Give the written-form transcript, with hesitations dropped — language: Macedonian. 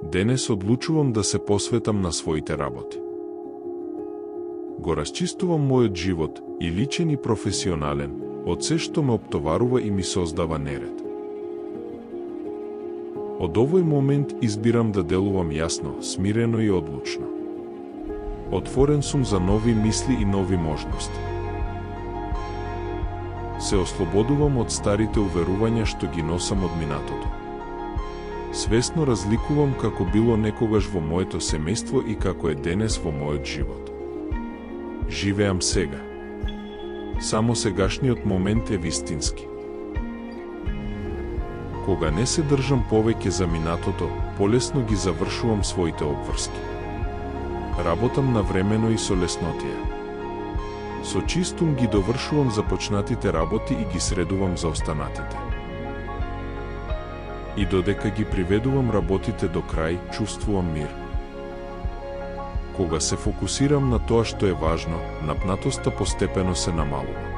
Денес одлучувам да се посветам на своите работи. Го расчистувам мојот живот, и личен и професионален, од се што ме оптоварува и ми создава неред. Од овој момент избирам да делувам јасно, смирено и одлучно. Отворен сум за нови мисли и нови можности. Се ослободувам од старите уверувања што ги носам од минатото. Свесно разликувам како било некогаш во моето семејство и како е денес во мојот живот. Живеам сега. Само сегашниот момент е вистински. Кога не се држам повеќе за минатото, полесно ги завршувам своите обврски. Работам навремено и со леснотија. Со чист ум ги довршувам започнатите работи и ги средувам за останатите. И додека ги приведувам работите до крај, чувствувам мир. Кога се фокусирам на тоа што е важно, напнатоста постепено се намалува.